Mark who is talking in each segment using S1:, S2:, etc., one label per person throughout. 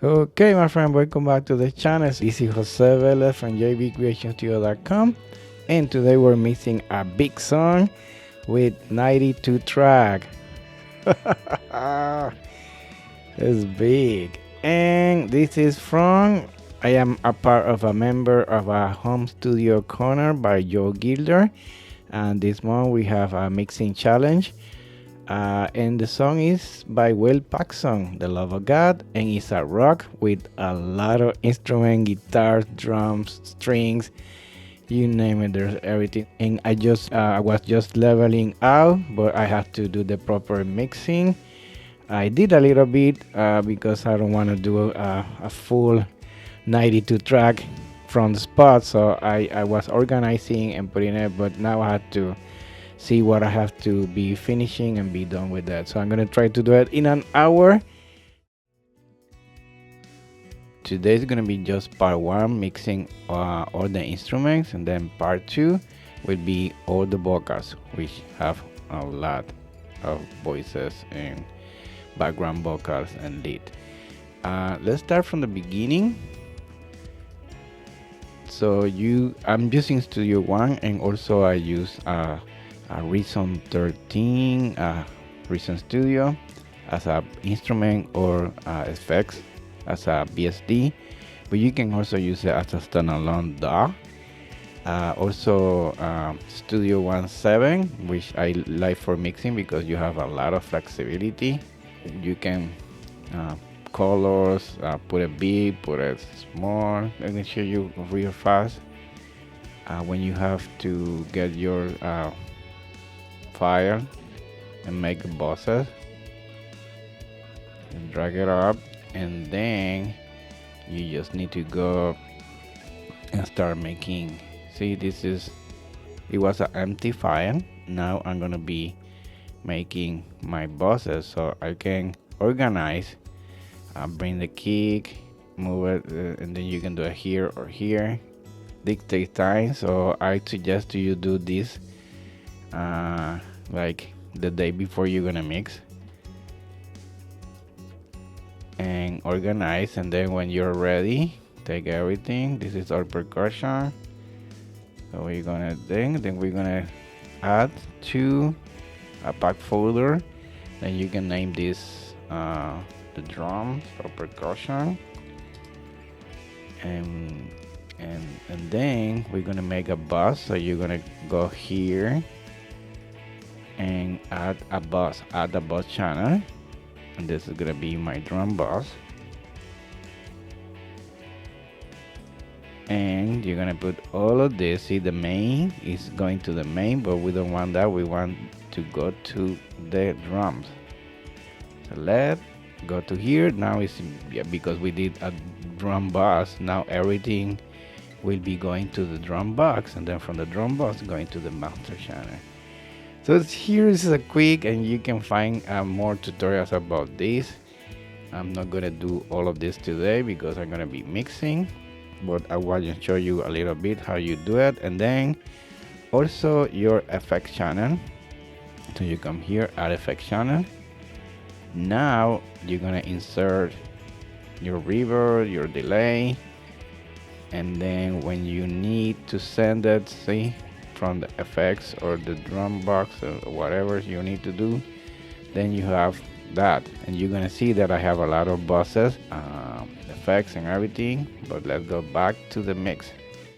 S1: Okay, my friend, welcome back to the channel. This is Jose Velez from JV CreaZion and today we're mixing a big song with 92 track. It's big. And this is from, I am a part of a member of a home studio corner by Joe Gilder. And this month we have a mixing challenge. And the song is by Will Paxson, The Love of God, and it's a rock with a lot of instrument, guitars, drums, strings, you name it, there's everything. And I was just leveling out, but I have to do the proper mixing. I did a little bit because I don't want to do a full 92 track from the spot, so I was organizing and putting it, but now I had to see what I have to be finishing and be done with that. So I'm gonna try to do it in an hour. Today is gonna be just part one, mixing all the instruments, and then part two will be all the vocals, which have a lot of voices and background vocals and lead. Let's start from the beginning. So I'm using Studio One, and also I use Reason 13 Reason Studio as a instrument, or effects as a BSD, but you can also use it as a standalone DAW. Also Studio 17, which I like for mixing because you have a lot of flexibility. You can colors, put it big, put it small. Let me show you real fast. When you have to get your file and make bosses, and drag it up, and then you just need to go and start making. See, it was an empty file. Now I'm gonna be making my bosses, so I can organize, bring the kick, move it, and then you can do it here or here. This takes time, so I suggest to you do this like the day before you're gonna mix, and organize, and then when you're ready, take everything. This is our percussion, so we're gonna then we're gonna add to a pack folder. Then you can name this the drums or percussion, and then we're gonna make a bus. So you're gonna go here and add a bus channel, and this is gonna be my drum bus. And you're gonna put all of this. See, the main is going to the main, but we don't want that. We want to go to the drums. So let's go to here. Now it's because we did a drum bus. Now everything will be going to the drum box, and then from the drum box going to the master channel. So here is a quick, and you can find more tutorials about this. I'm not gonna do all of this today because I'm gonna be mixing, but I want to show you a little bit how you do it. And then also your effects channel. So you come here, add effects channel. Now you're gonna insert your reverb, your delay, and then when you need to send it, see, from the effects or the drum box or whatever you need to do, then you have that. And you're gonna see that I have a lot of buses, effects and everything. But let's go back to the mix.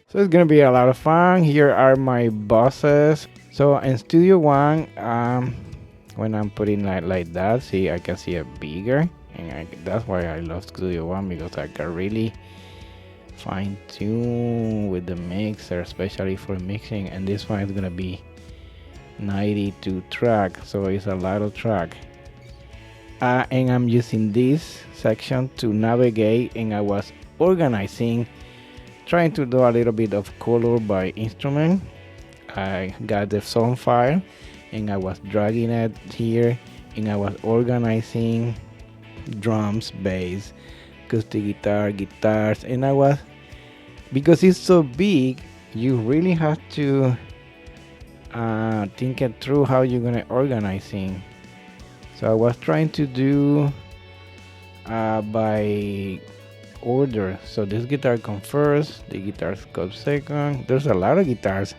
S1: So it's gonna be a lot of fun. Here are my buses. So in Studio One, when I'm putting like that, see, I can see it bigger, and that's why I love Studio One, because I can really fine tune with the mixer, especially for mixing. And this one is gonna be 92 track, so it's a lot of track. And I'm using this section to navigate, and I was organizing, trying to do a little bit of color by instrument. I got the song file, and I was dragging it here, and I was organizing drums, bass, acoustic guitar, guitars, and I was, because it's so big, you really have to think it through how you're gonna organize things. So I was trying to do by order. So this guitar comes first, the guitars come second. There's a lot of guitars.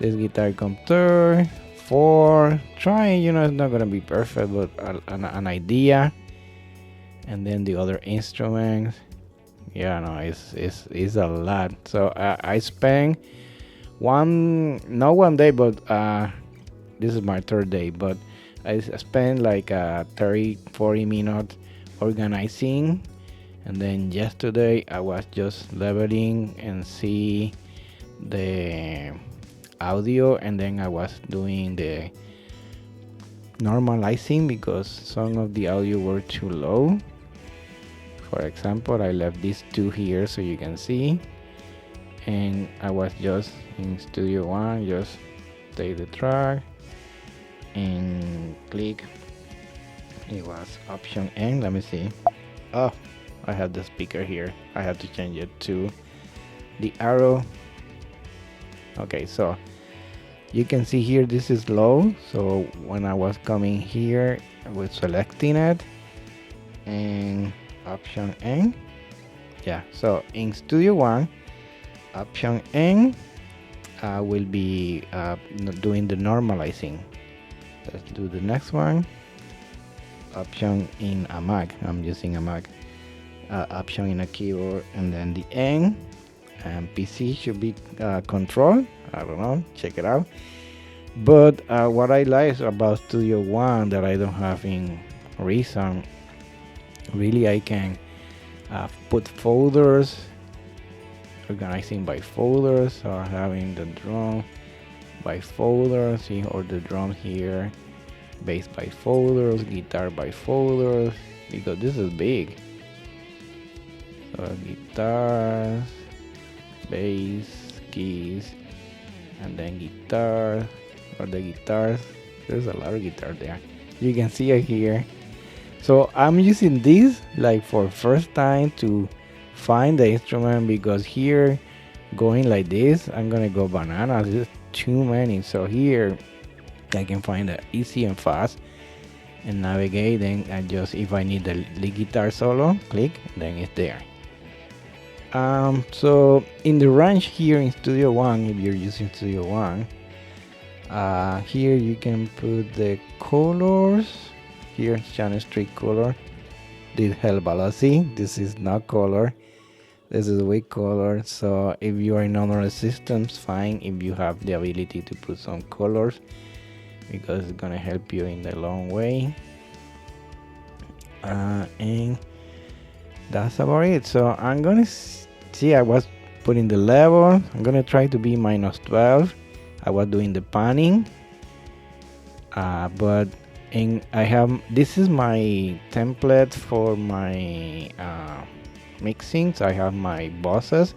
S1: This guitar comes third, fourth. Trying, it's not gonna be perfect, but an idea. And then the other instruments. Yeah, no, it's a lot. So I spent not one day, but this is my third day, but I spent like 30-40 minutes organizing. And then yesterday I was just leveling and see the audio, and then I was doing the normalizing because some of the audio were too low. For example, I left these two here so you can see, and I was just in Studio One, just take the track and click. It was Option N. Let me see. Oh, I have the speaker here. I have to change it to the arrow. Okay, so you can see here this is low. So when I was coming here, I was selecting it and Option N. Yeah, so in Studio One, Option N will be doing the normalizing. Let's do the next one. Option in a Mac. I'm using a Mac. Option in a keyboard, and then the N and PC should be Control. I don't know. Check it out. But what I like about Studio One that I don't have in Reason, really I can put folders, organizing by folders, or having the drum by folders, or the drum here, bass by folders, guitar by folders, because this is big. So guitars, bass, keys, and then guitar, or the guitars. There's a lot of guitar there. You can see it here. So I'm using this like for first time to find the instrument, because here going like this, I'm gonna go bananas. There's too many. So here I can find it easy and fast and navigate. Then I just, if I need the lead guitar solo, click, then it's there. So in the range here in Studio One, if you're using Studio One, here you can put the colors. Here, channel street color. This help velocity. This is not color. This is with color. So if you are in other systems, fine. If you have the ability to put some colors, because it's gonna help you in the long way. And that's about it. So I'm gonna see, I was putting the level. I'm gonna try to be -12. I was doing the panning, but I have, this is my template for my mixing. So I have my bosses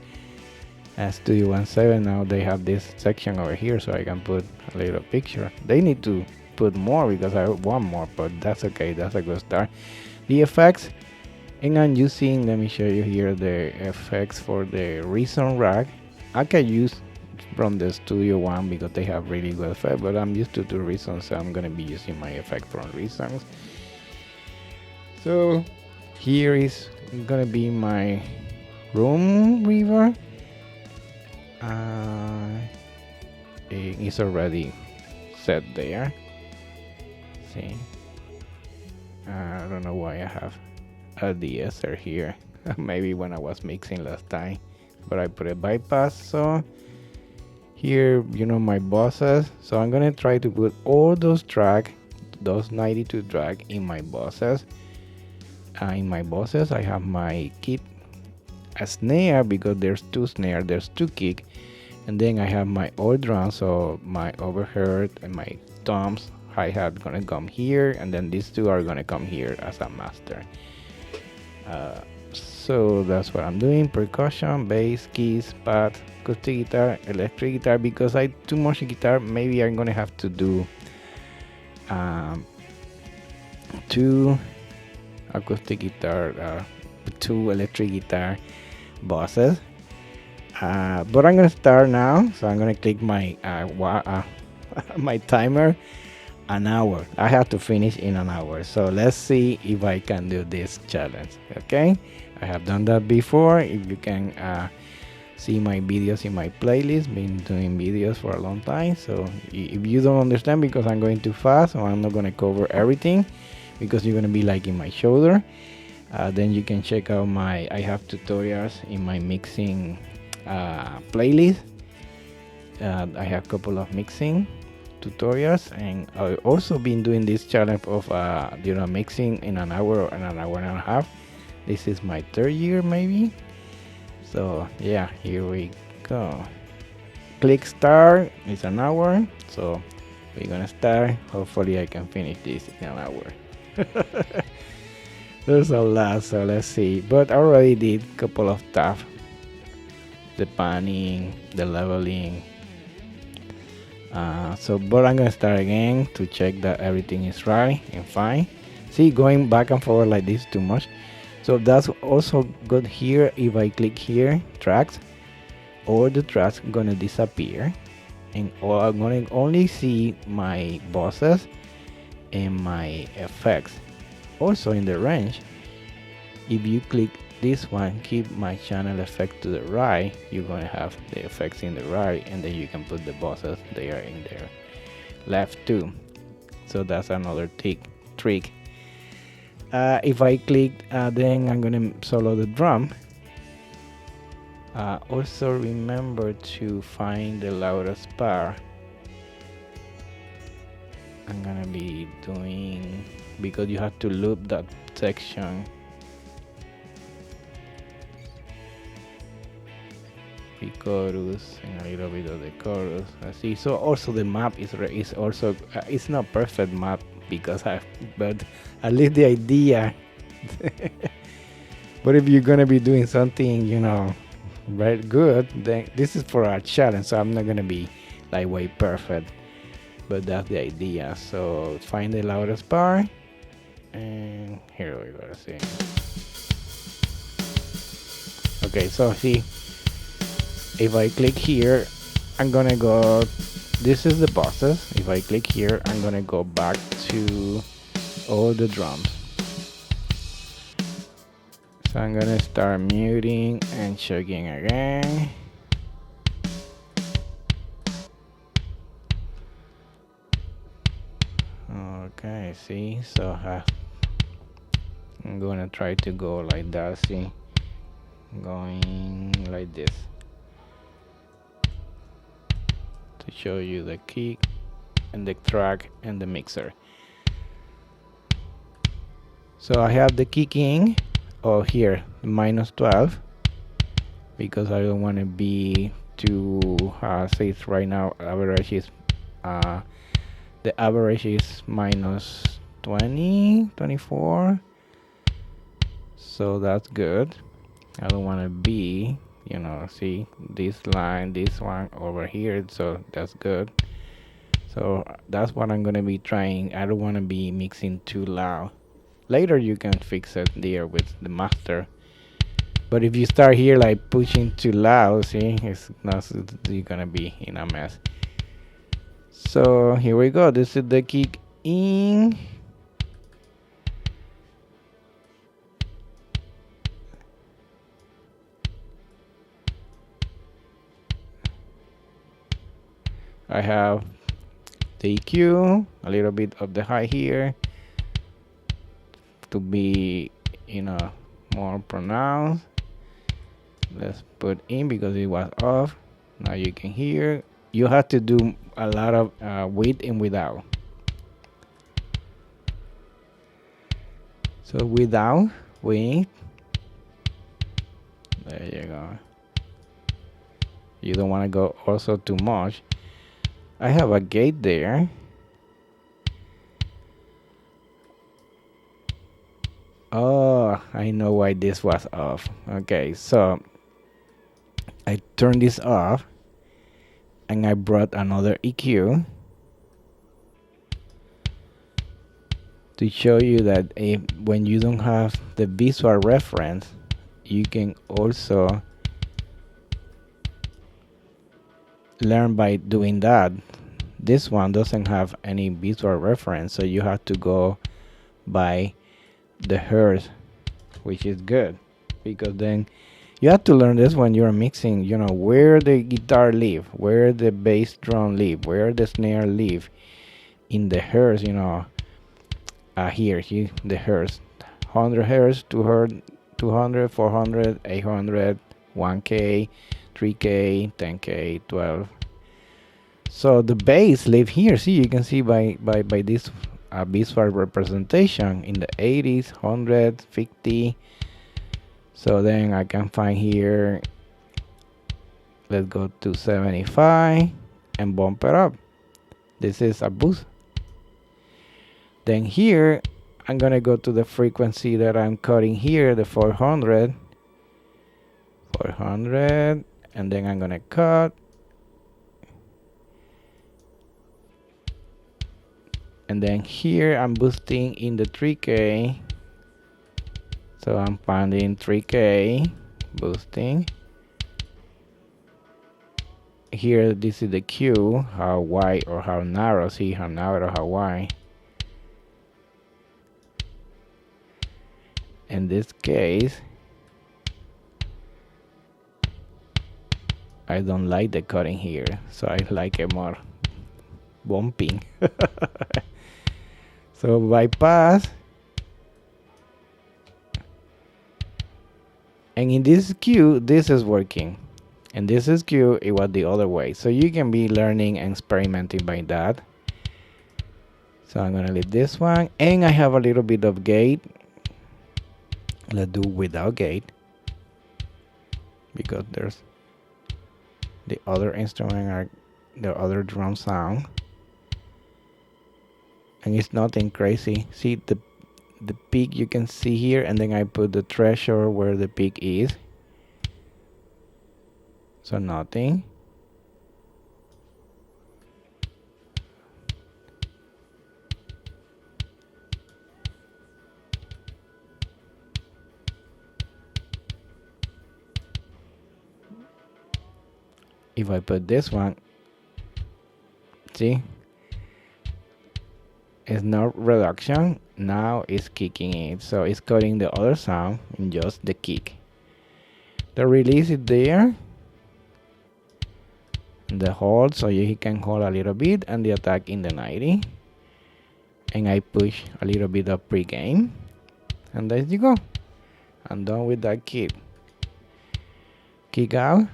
S1: at Studio 17. Now they have this section over here, so I can put a little picture. They need to put more because I want more, but that's okay. That's a good start. The effects, and I'm using, let me show you here the effects for the Reason rack. I can use from the Studio One because they have really good effect, but I'm used to the Reason, so I'm gonna be using my effect from Reasons. So here is gonna be my room river. It's already set there. See, I don't know why I have a de-esser here. Maybe when I was mixing last time, but I put a bypass. So here, my bosses. So I'm gonna try to put all those tracks, those 92 tracks in my bosses. In my bosses, I have my kick, a snare, because there's two snare, there's two kick, and then I have my all drums. So my overhead and my toms, hi-hat gonna come here, and then these two are gonna come here as a master. So that's what I'm doing. Percussion, bass, keys, pad, acoustic guitar, electric guitar. Because I too much guitar, maybe I'm gonna have to do 2 acoustic guitar, 2 electric guitar bosses. But I'm gonna start now. So I'm gonna click my my timer. an hour. I have to finish in an hour. So let's see if I can do this challenge. Okay, I have done that before. If you can see my videos in my playlist, been doing videos for a long time. So if you don't understand because I'm going too fast or I'm not going to cover everything because you're going to be like in my shoulder, then you can check out I have tutorials in my mixing playlist. I have a couple of mixing tutorials, and I've also been doing this challenge of mixing in an hour and an hour and a half. This is my third year maybe. So yeah, here we go. Click start. It's an hour, so we're gonna start. Hopefully I can finish this in an hour. There's a lot, so let's see. But I already did a couple of stuff. The panning, the leveling. But I'm gonna start again to check that everything is right and fine. See, going back and forward like this too much. So that's also good here. If I click here, tracks, all the tracks gonna disappear, and I'm gonna only see my bosses and my effects. Also in the range, if you click this one, keep my channel effect to the right, you're gonna have the effects in the right, and then you can put the bosses there in there left too. So that's another trick. If I click, then I'm gonna solo the drum. Also remember to find the loudest part. I'm gonna be doing, because you have to loop that section. Pre-chorus and a little bit of the chorus. See, so also the map is also it's not perfect map because but at least the idea. But if you're gonna be doing something, very good, then this is for a challenge. So I'm not gonna be like way perfect, but that's the idea. So find the loudest part, and here we go. See. Okay, so see. If I click here, I'm gonna go, this is the bosses. If I click here, I'm gonna go back to all the drums. So I'm gonna start muting and checking again. Okay, see, so I'm gonna try to go like that, see, going like this. To show you the kick and the track and the mixer. So I have the kicking here -12 because I don't want to be too say right now average is the average is -20 24, so that's good. I don't want to be, see this line, this one over here, so that's good. So that's what I'm gonna be trying. I don't want to be mixing too loud. Later you can fix it there with the master, but if you start here like pushing too loud, see, you're gonna be in a mess. So here we go. This is the kick in. I have the EQ, a little bit of the high here to be, more pronounced. Let's put in because it was off. Now you can hear. You have to do a lot of with and without. So without, with. There you go. You don't want to go also too much. I have a gate there. Oh, I know why this was off. Okay, so I turned this off and I brought another EQ to show you that when you don't have the visual reference, you can also learn by doing that. This one doesn't have any visual reference, so you have to go by the hertz, which is good, because then you have to learn this when you're mixing, you know, where the guitar live, where the bass drum live, where the snare live in the hertz, you know. Here, the hertz, 100 hertz, 200, 200, 400, 800, 1K, 3K, 10K, 12. So the bass live here. See, you can see by this visual representation in the 80s, 100, 50. So then I can find here, let's go to 75 and bump it up. This is a boost. Then here, I'm gonna go to the frequency that I'm cutting here, the 400, and then I'm gonna cut. And then here I'm boosting in the 3K. So I'm finding 3K, boosting. Here, this is the Q, how wide or how narrow, see how narrow or how wide. In this case, I don't like the cutting here, so I like it more bumping. So bypass. And in this Q, this is working. And this is Q, it was the other way. So you can be learning and experimenting by that. So I'm gonna leave this one. And I have a little bit of gate. Let's do without gate, because there's the other instrument or the other drum sound, and it's nothing crazy. See the peak you can see here, and then I put the threshold where the peak is, so nothing. If I put this one, see, it's not reduction, now it's kicking it, so it's cutting the other sound in just the kick. The release is there, the hold, so he can hold a little bit, and the attack in the 90. And I push a little bit of pre-gain, and there you go. I'm done with that kick. Kick out.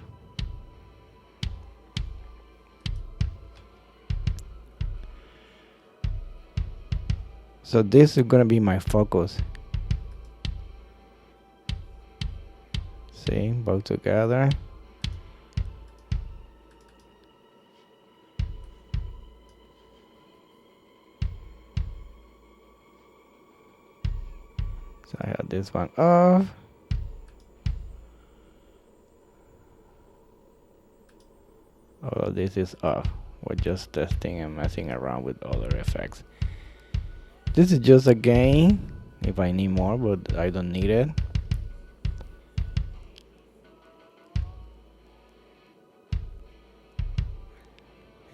S1: So this is gonna be my focus. See, both together. So I have this one off. All of this is off. We're just testing and messing around with other effects. This is just a gain if I need more, but I don't need it.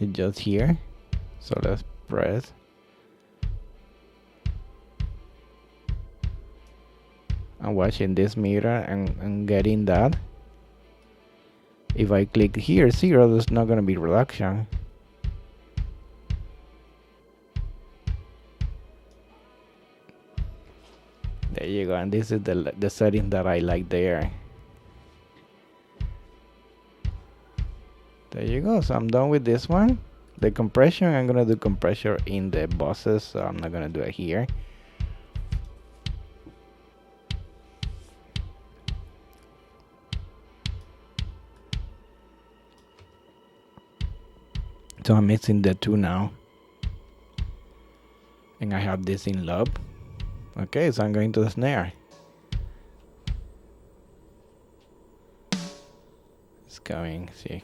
S1: It's just here. So let's press. I'm watching this mirror and getting that. If I click here, 0, there's not gonna be reduction. There you go, and this is the setting that I like there. There you go, so I'm done with this one. The compression, I'm gonna do compression in the bosses, so I'm not gonna do it here. So I'm mixing the two now. And I have this in loop. Okay, so I'm going to the snare. It's coming, see.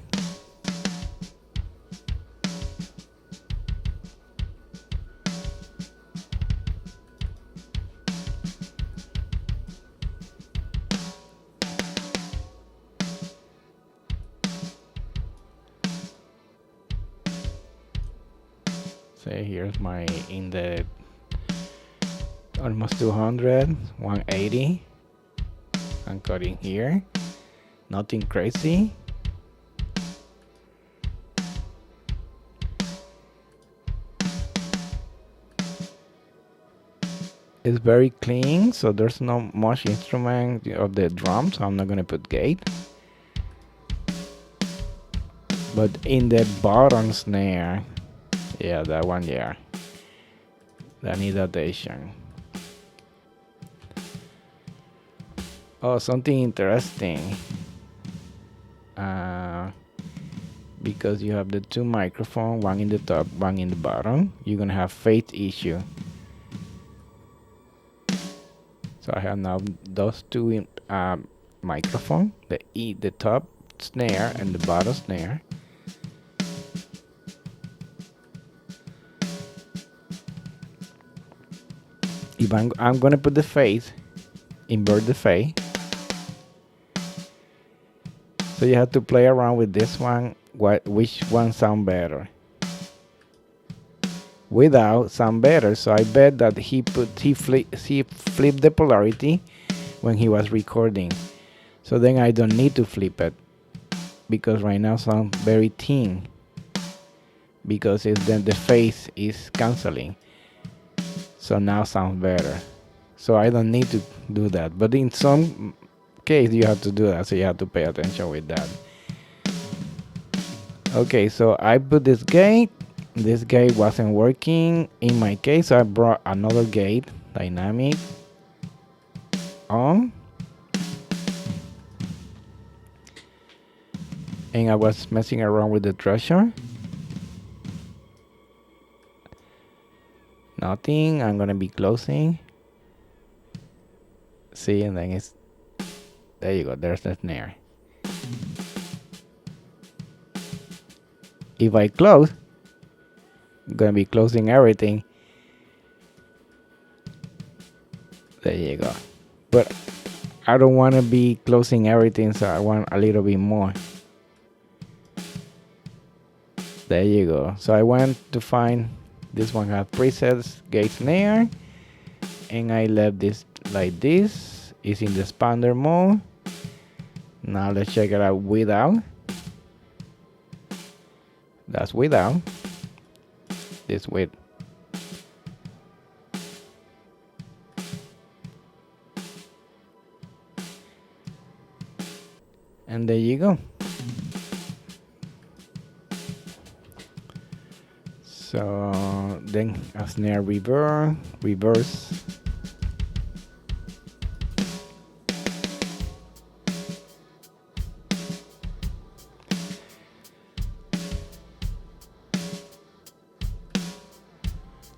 S1: So here's my in the almost 200, 180. I'm cutting here. Nothing crazy. It's very clean, so there's not much instrument of the drum, so I'm not gonna put gate. But in the bottom snare, yeah, that one, yeah, that needs attention. Oh, something interesting. Because you have the two microphones, one in the top, one in the bottom, you're gonna have phase issue. So I have now those two microphone, the top snare and the bottom snare. If I'm gonna put the phase, invert the phase. So you have to play around with this one, which one sound better. Without sound better, so I bet that he flipped the polarity when he was recording. So then I don't need to flip it, because right now sounds very thin, because then the phase is canceling. So now sounds better. So I don't need to do that. But in some case you have to do that, so you have to pay attention with that. Okay, so I put this gate. This gate wasn't working in my case, so I brought another gate, dynamic, on. And I was messing around with the threshold. Nothing. I'm gonna be closing. See, and then it's, there you go, there's the snare. If I close, I'm gonna be closing everything. There you go. But I don't want to be closing everything, so I want a little bit more. There you go. So I went to find, this one has presets, gate snare, and I left this like this. It's in the expander mode. Now let's check it out without. That's without. This with. And there you go. So then a snare reverse.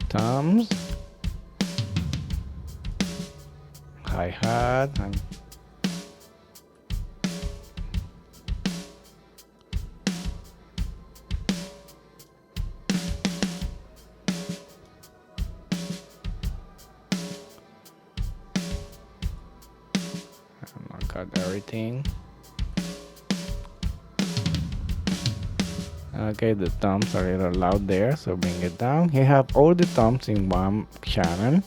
S1: Toms, hi-hat, and I'm gonna cut everything. Okay, the toms are a little loud there, so bring it down. You have all the toms in one channel.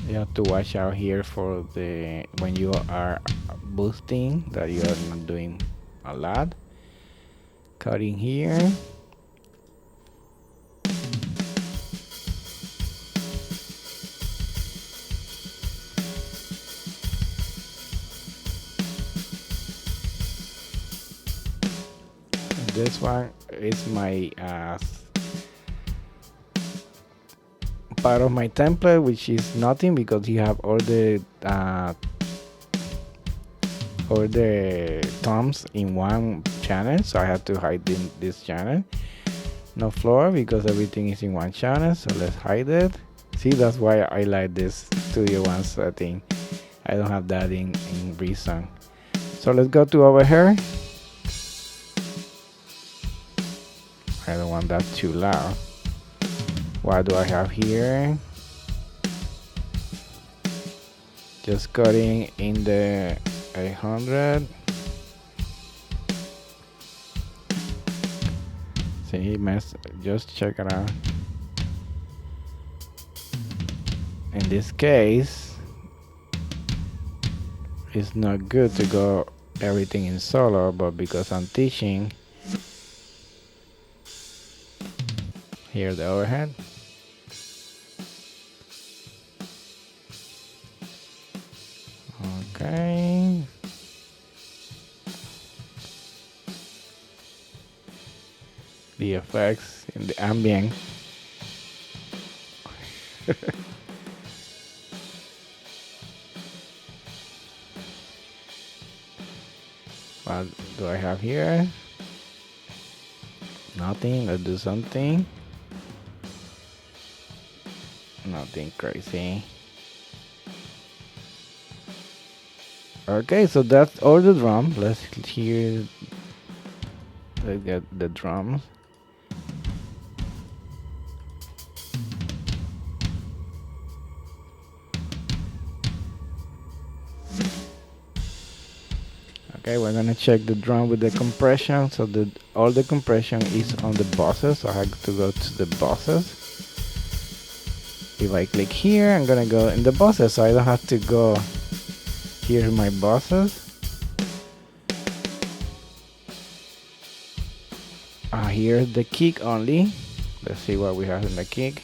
S1: You have to watch out here for the when you are boosting, that you are not doing a lot. Cutting here. This one is my part of my template, which is nothing because you have all the toms in one channel, so I have to hide this channel. No floor because everything is in one channel, so let's hide it. See, that's why I like this Studio One setting. I don't have that in Reason. So let's go to over here. I don't want that too loud. What do I have here? Just cutting in the 800. See, just check it out. In this case, it's not good to go everything in solo, but because I'm teaching, here the overhead. Okay. The effects in the ambient. What do I have here? Nothing. Let's do something. Nothing crazy. Okay, so that's all the drum. Let's hear. Let's get the drums. Okay, we're gonna check the drum with the compression. So all the compression is on the bosses. So I have to go to the bosses. If I click here, I'm gonna go in the bosses, so I don't have to go here my bosses. Here's the kick only. Let's see what we have in the kick.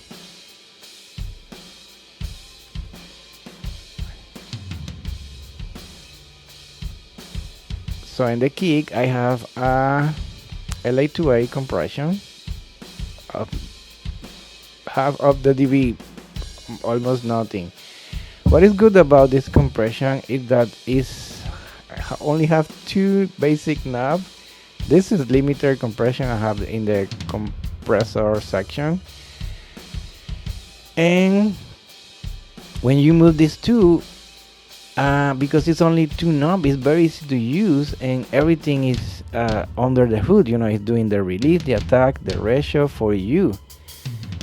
S1: So in the kick, I have a LA2A compression of half of the dB, almost nothing. What is good about this compression is that I only have two basic knobs. This is limiter compression I have in the compressor section, and when you move these two, because it's only two knobs, it's very easy to use, and everything is under the hood. You know, it's doing the release, the attack, the ratio for you.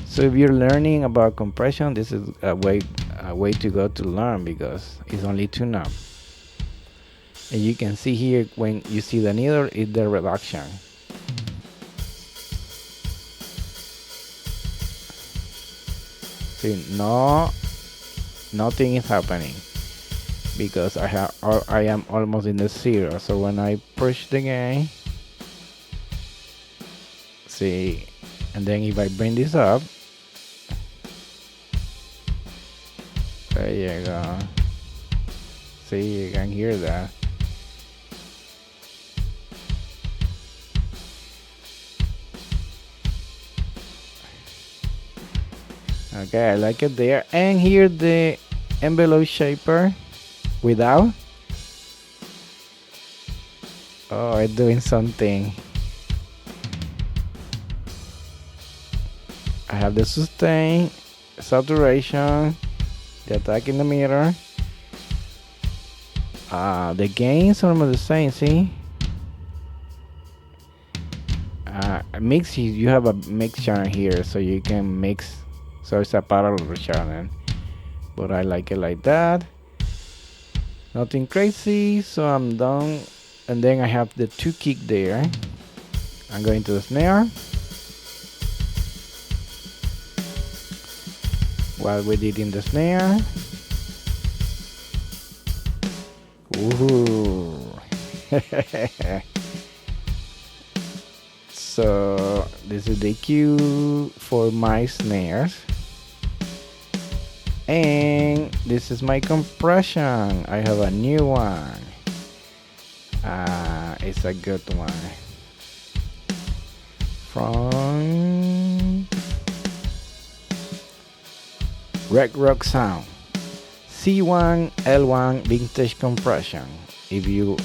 S1: So if you're learning about compression, this is a way to go to learn, because it's only two knobs. And you can see here, when you see the needle, is the reduction. See, nothing is happening, because I am almost in the zero. So when I push the gain, see, and then if I bring this up, there you go. See, you can hear that. Okay, I like it there. And here the envelope shaper without. Oh, it's doing something. I have the sustain, saturation, the attack in the meter. The gains are almost the same, see? Mix, you have a mix channel here, so you can mix. So it's a parallel channel, but I like it like that. Nothing crazy, so I'm done. And then I have the two kick there. I'm going to the snare. What we did in the snare. Woohoo! So this is the cue for my snares. And this is my compression. I have a new one. It's a good one. From Red Rock Sound. C1 L1 vintage compression. If you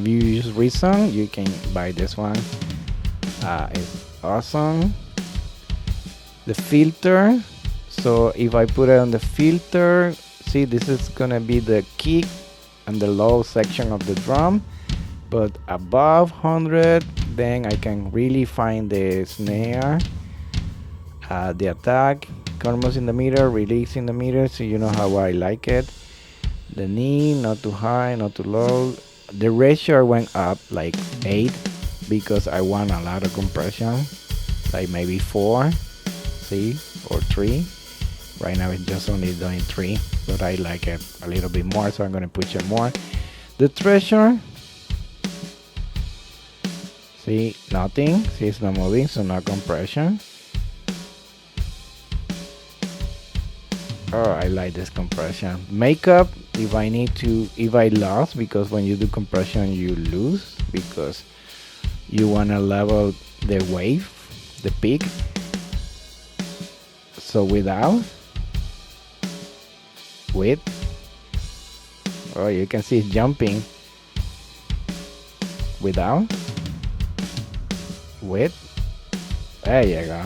S1: use Reason, you can buy this one. It's awesome. The filter. So if I put it on the filter, see, this is gonna be the kick and the low section of the drum, but above 100, then I can really find the snare, the attack, almost in the meter, release in the meter, so you know how I like it. The knee, not too high, not too low. The ratio went up like 8 because I want a lot of compression, like maybe 4, see, or 3. Right now it's just only doing 3, but I like it a little bit more, so I'm gonna push it more. The treasure, see, nothing, see, it's not moving, so no compression. Oh, I like this compression. Makeup, if I lost, because when you do compression you lose because you wanna level the wave, the peak. So without, with, oh, you can see it's jumping. Without, with, there you go.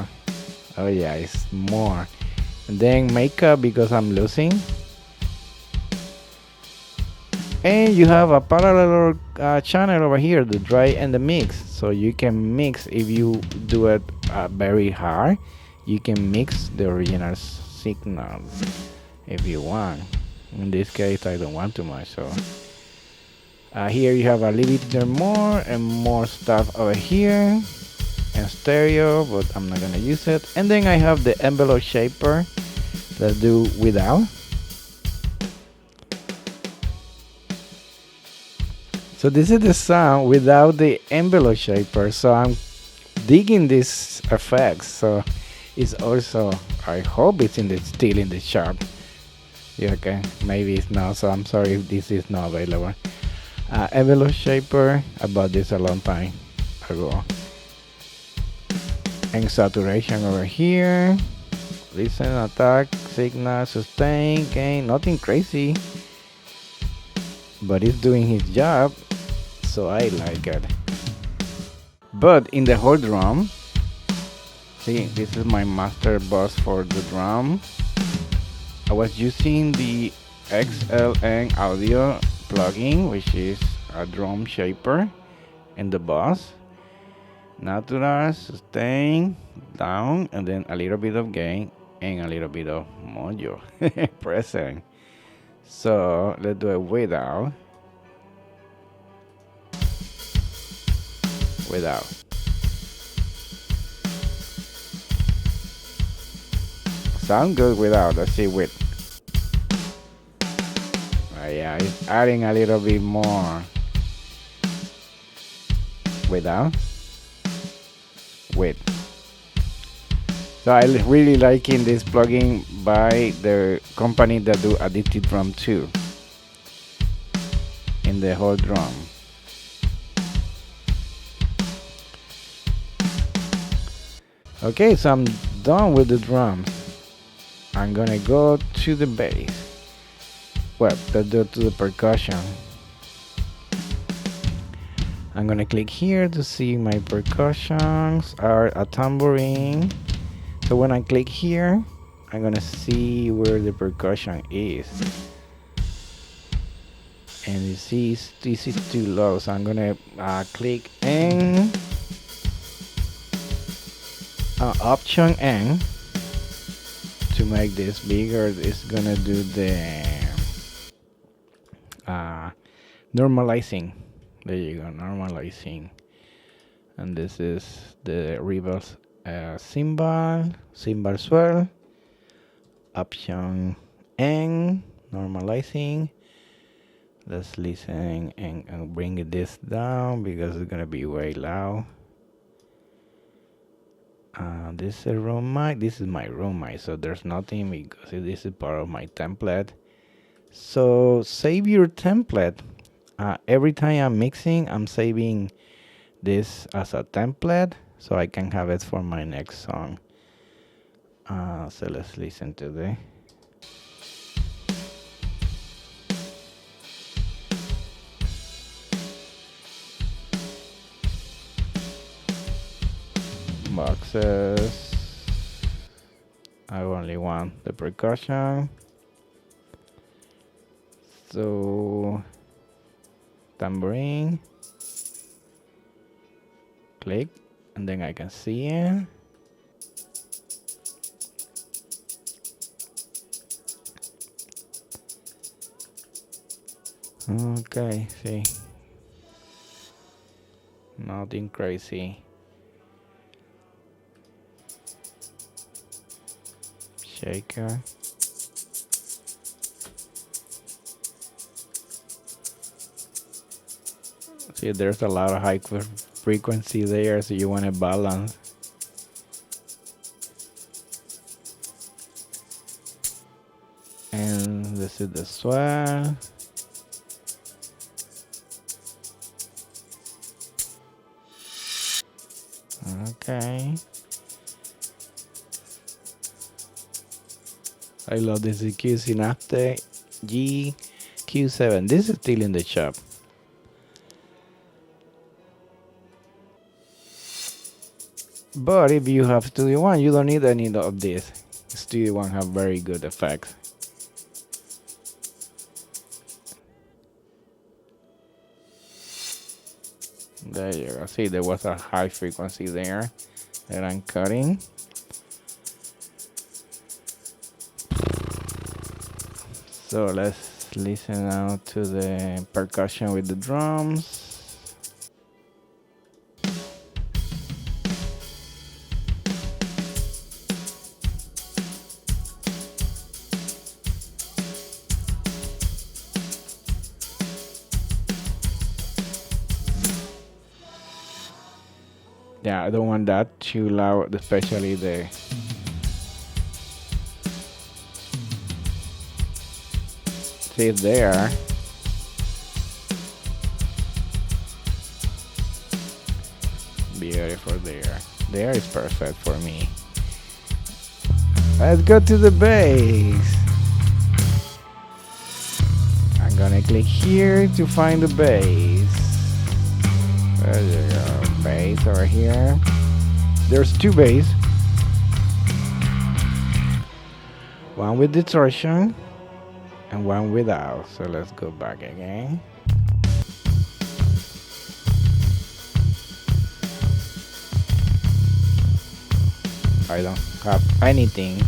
S1: Oh yeah, it's more. And then makeup because I'm losing. And you have a parallel channel over here, the dry and the mix. So you can mix if you do it very hard. You can mix the original signals if you want. In this case, I don't want too much. So here you have a little bit more and more stuff over here. And stereo, but I'm not gonna use it. And then I have the envelope shaper. Let's do without. So this is the sound without the envelope shaper. So I'm digging these effects. So it's also, I hope it's still in the chart. Yeah, okay, maybe it's not. So I'm sorry if this is not available. Envelope shaper, I bought this a long time ago. And saturation over here. Listen, attack, signal, sustain, gain, nothing crazy. But it's doing his job, so I like it. But in the whole drum, see, this is my master bus for the drum. I was using the XLN audio plugin, which is a drum shaper in the bus. Natural, sustain, down, and then a little bit of gain and a little bit of mojo present. So let's do it without. Sound good without. Let's see with. Yeah, it's adding a little bit more. Without. With. So I really liking this plugin by the company that do Addicted Drum 2 in the whole drum. Okay, so I'm done with the drums. I'm gonna go to the bass. Well, let's go to the percussion. I'm gonna click here to see my percussions are a tambourine. So when I click here, I'm gonna see where the percussion is. And you see this is too low, so I'm gonna click N, option N to make this bigger. It's gonna do the normalizing. There you go, normalizing. And this is the reverse cymbal swell, option N, normalizing. Let's listen and bring this down because it's gonna be way loud. This is a room mic. This is my room mic, so there's nothing because this is part of my template. So save your template. Every time I'm mixing, I'm saving this as a template so I can have it for my next song. So let's listen to this. Boxes. I only want the percussion. So tambourine. Click, and then I can see it. Okay, see. Nothing crazy. Shaker. See, there's a lot of high frequency there, so you want to balance. And this is the swell. Okay. I love this EQ Synapte GQ7. This is still in the shop. But if you have Studio One, you don't need any of this. Studio One have very good effects. There you go. See, there was a high frequency there that I'm cutting. So let's listen now to the percussion with the drums. Yeah, I don't want that too loud, especially the see there. Beautiful there. There is perfect for me. Let's go to the bass. I'm gonna click here to find the bass. There you go. Bass over here. There's two bass. One with distortion and one without. So let's go back again. I don't have anything.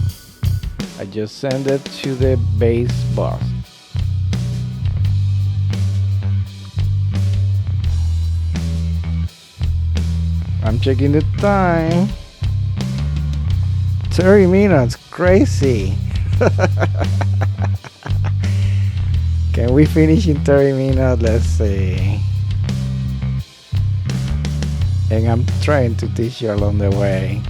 S1: I just send it to the bass bus. I'm checking the time. 30 minutes, crazy. Can we finish in 30 minutes? Let's see. And I'm trying to teach you along the way.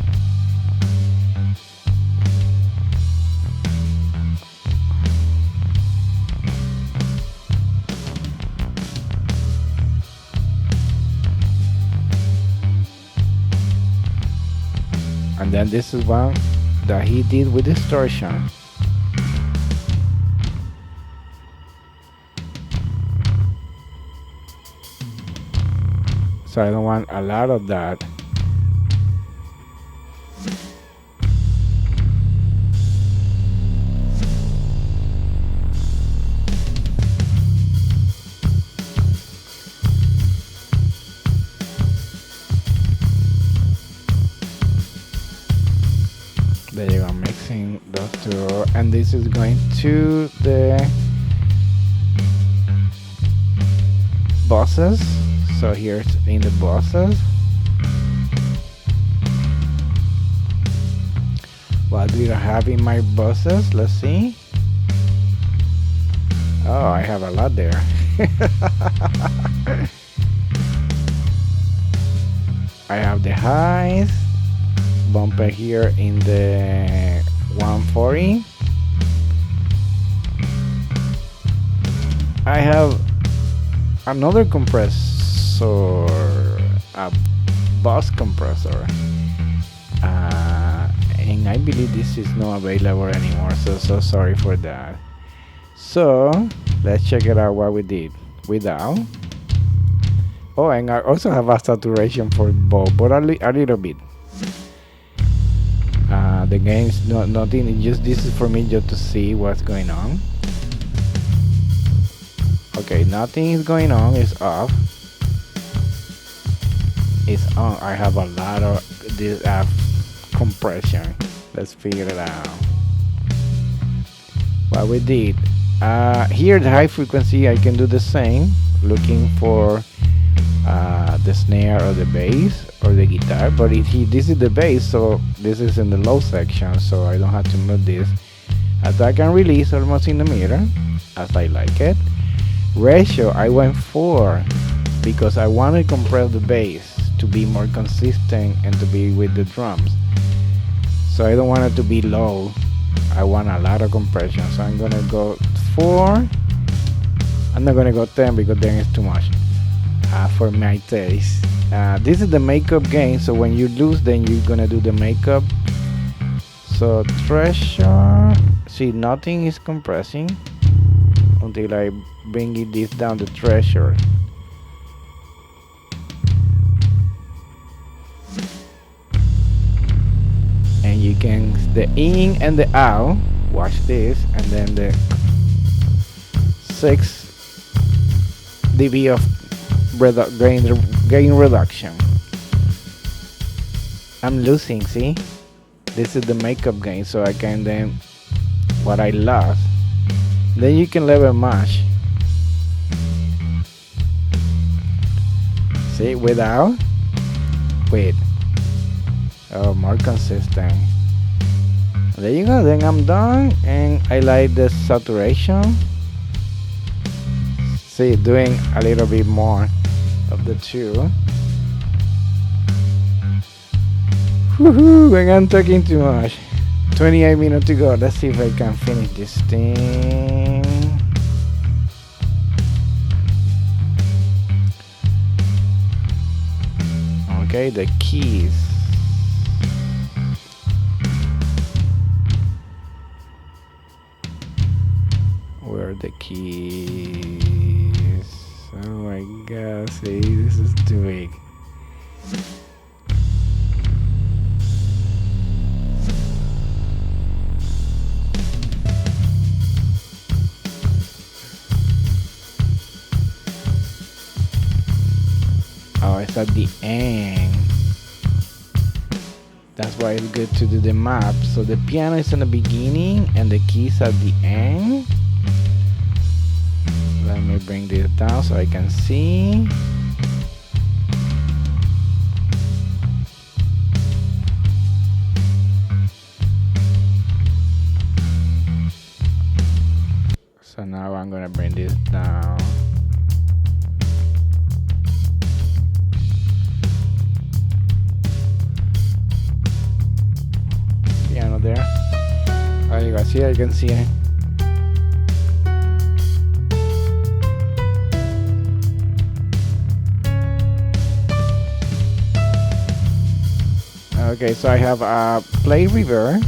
S1: And then this is one that he did with distortion. So I don't want a lot of that. There you go, mixing those two, and this is going to the bosses. So here's in the bosses. What do I have in my bosses? Let's see. Oh, I have a lot there. I have the highs. Bumper here in the 140. I have another compressor, a bus compressor, and I believe this is not available anymore, so sorry for that. So let's check it out what we did without. Oh, and I also have a saturation for both, but a little bit. The game's nothing, just this is for me just to see what's going on. Okay, nothing is going on, it's off. It's on. I have a lot of this compression. Let's figure it out. What we did, Here the high frequency, I can do the same, looking for the snare or the bass or the guitar, but this is the bass, so this is in the low section, so I don't have to move this. Attack and release almost in the middle, as I like it. Ratio, I went 4 because I want to compress the bass to be more consistent and to be with the drums. So I don't want it to be low, I want a lot of compression, so I'm gonna go 4. I'm not gonna go 10 because then it's too much for my taste. This is the makeup gain, so when you lose, then you're gonna do the makeup. So threshold, see, nothing is compressing until I bring this down the threshold. And you can, the in and the out, watch this, and then the 6 dB of gain reduction. I'm losing, see? This is the makeup gain, so I can then, what I lost, then you can level match. See, without, with. Oh, more consistent. There you go, then I'm done, and I like the saturation. See, doing a little bit more of the two. Woohoo, and I'm talking too much. 28 minutes to go. Let's see if I can finish this thing. Okay, the keys. Where are the keys? Oh my god, see, this is too big. Oh, it's at the end. That's why it's good to do the map. So the piano is in the beginning and the keys at the end. Let me bring this down so I can see. So now I'm gonna bring this down. Piano there. Oh, you guys see, I can see it. Okay, so I have a play reverb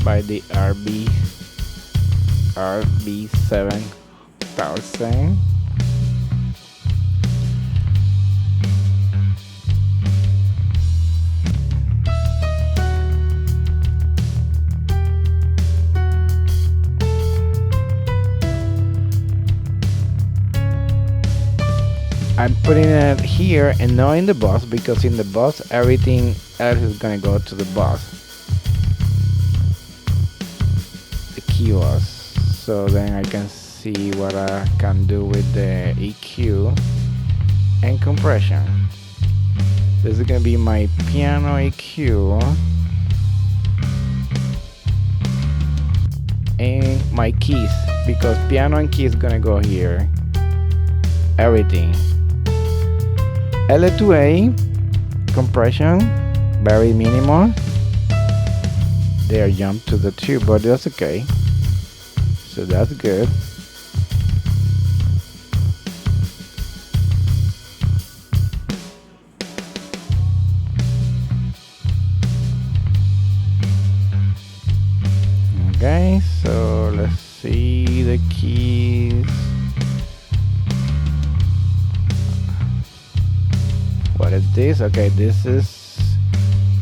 S1: by the RB7000. I'm putting it here and not in the bus, because in the bus everything else is gonna go to the bus, the kiosk. So then I can see what I can do with the EQ and compression. This is gonna be my piano EQ and my keys, because piano and keys gonna go here. Everything. L2A compression, very minimal. They are jumped to the 2, but that's okay. So that's good. Okay, so let's see the keys. What is this? Okay, this is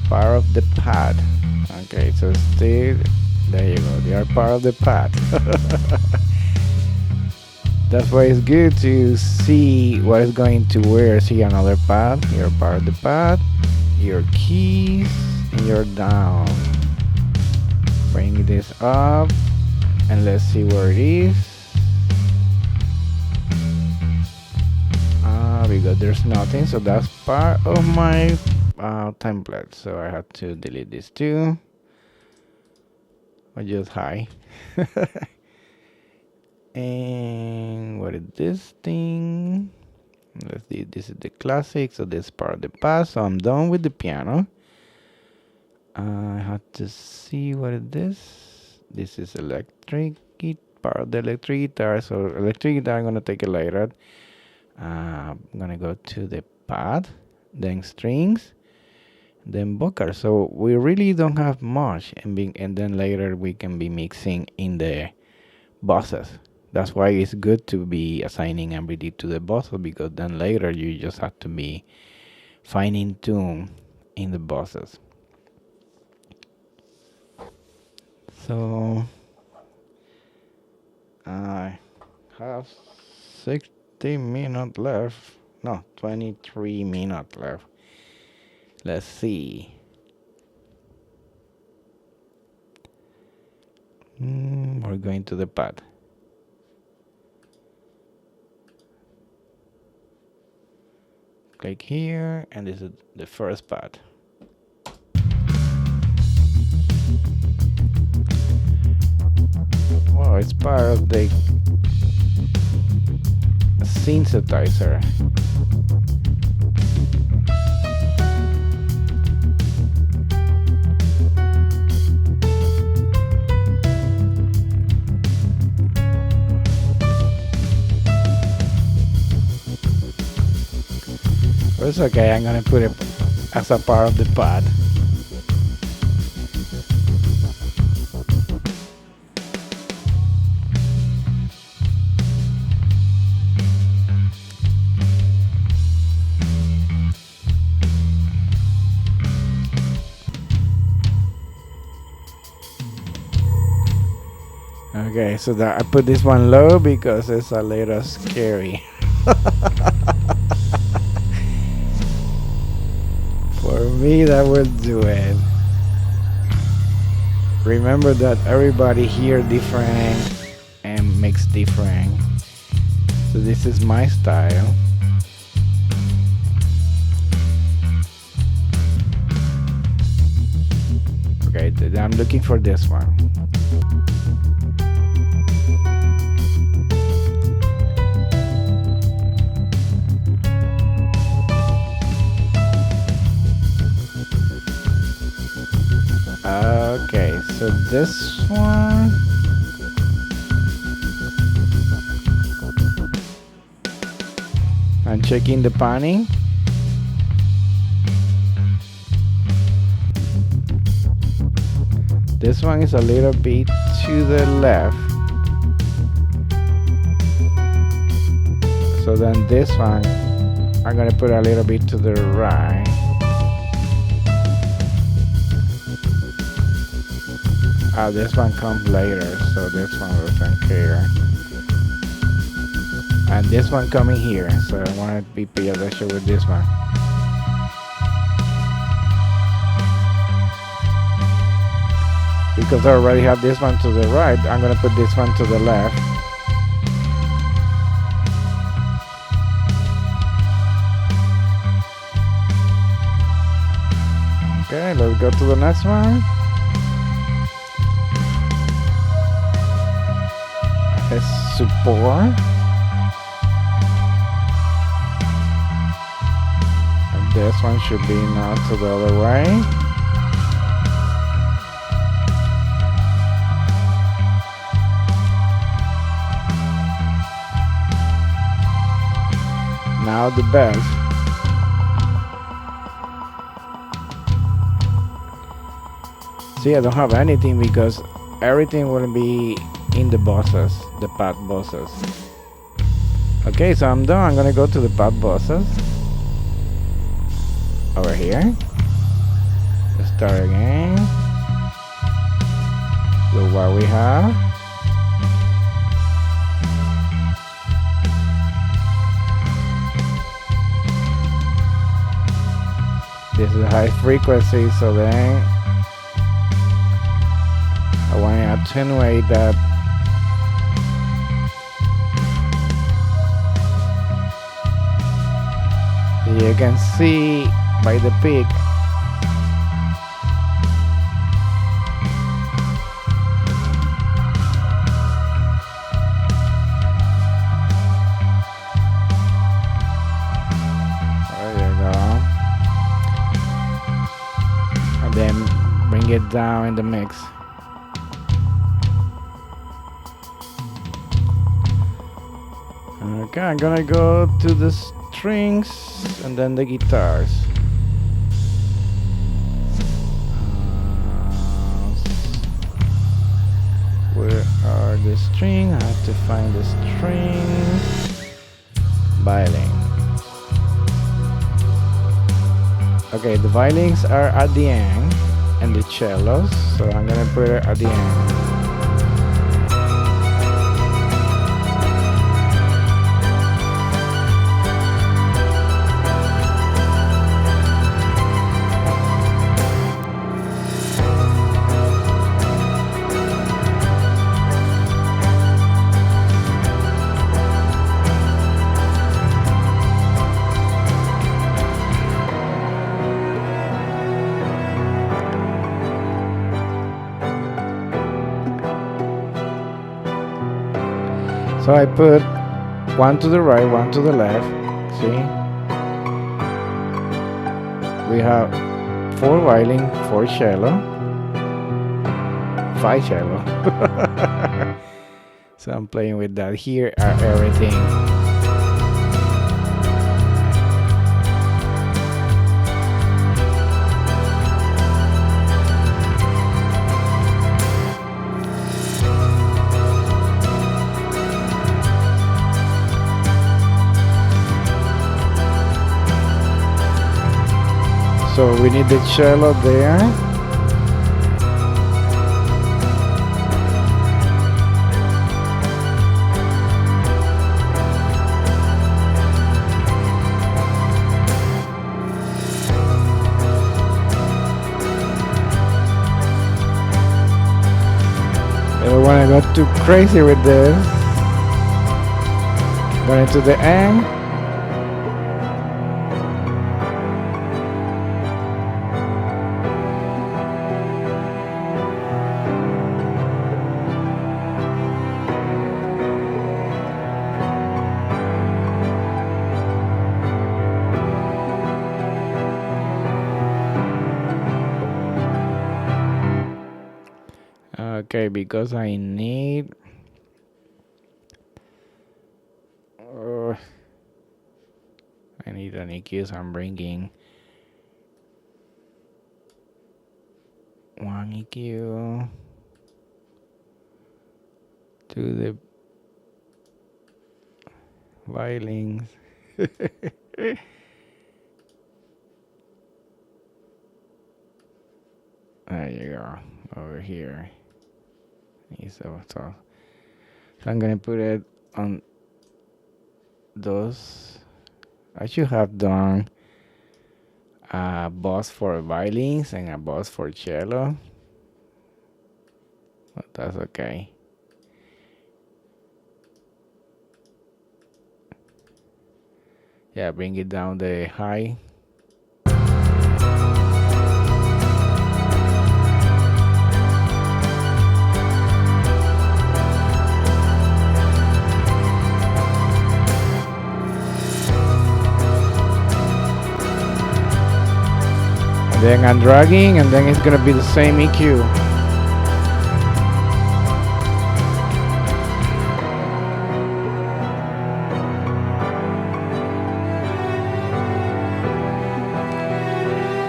S1: part of the pad. Okay, so still, there you go, they are part of the pad. That's why it's good to see what is going to where. See another pad, you're part of the pad, your keys, and you're down. Bring this up, And let's see where it is. Because there's nothing, so that's part of my template. So I had to delete this too. Or just hi. And what is this thing? Let's see, this is the classic, so this part of the past. So I'm done with the piano. I have to see what is this. This is electric, part of the electric guitar. So electric guitar, I'm gonna take it later. I'm gonna go to the pad, then strings, then vocal. So we really don't have much, and then later we can be mixing in the bosses. That's why it's good to be assigning everything to the bosses, because then later you just have to be finding tune in the bosses. So I have 60 minutes left. No, 23 minutes left. Let's see. We're going to the pad. Click here, and this is the first pad. Wow, it's part of the synthesizer. But it's okay, I'm gonna put it as a part of the pad. Okay, so that I put this one low because it's a little scary. For me, that will do it. Remember that everybody here different and makes different. So this is my style. Okay, I'm looking for this one. Okay, so this one. I'm checking the panning. This one is a little bit to the left. So then this one, I'm gonna put a little bit to the right. This one comes later, so this one doesn't care. And this one coming here, so I want to be pay attention with this one. Because I already have this one to the right, I'm gonna put this one to the left. Okay, let's go to the next one. Support, and this one should be now to the other way. Now the bass. See, I don't have anything because everything will be in the bosses, the pad bosses. Okay, so I'm done. I'm gonna go to the pad bosses over here. Let's start again. Look what we have. This is high frequency, so then I want to attenuate that You can see by the peak. There you go. And then bring it down in the mix. Okay, I'm gonna go to the strings and then the guitars. Where are the strings? I have to find the strings. Violin. Okay, the violins are at the end and the cellos, so I'm gonna put it at the end. So I put one to the right, one to the left. See? We have 4 violin, 4 cello, 5 cello. So I'm playing with that. Here are everything. So we need the cello there. I don't want to go too crazy with this. Going to the end. Okay, because I need an EQ, so I'm bringing one EQ to the violins. There you go, over here. So I'm gonna put it on those. I should have done a boss for violins and a boss for cello, but that's okay. Yeah, bring it down the high. Then I'm dragging, and then it's gonna be the same EQ.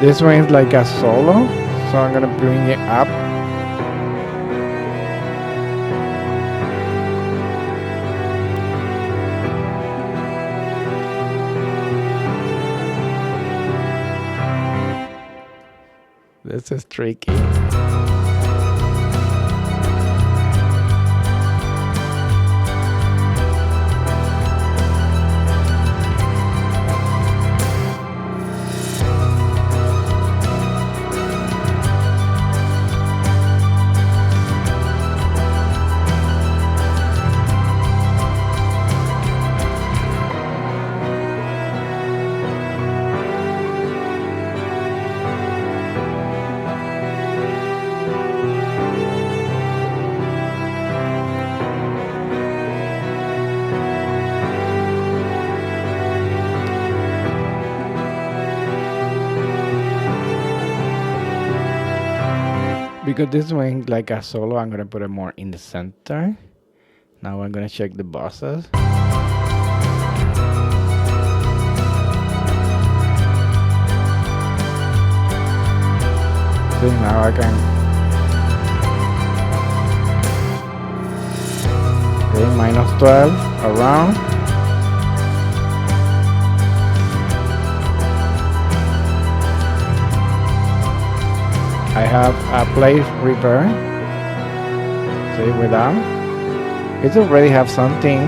S1: This one is like a solo, so I'm gonna bring it up. This is tricky. Because this one like a solo, I'm gonna put it more in the center. Now I'm gonna check the bosses. See, now I can -12 around. I have a place repair. See, without it already have something.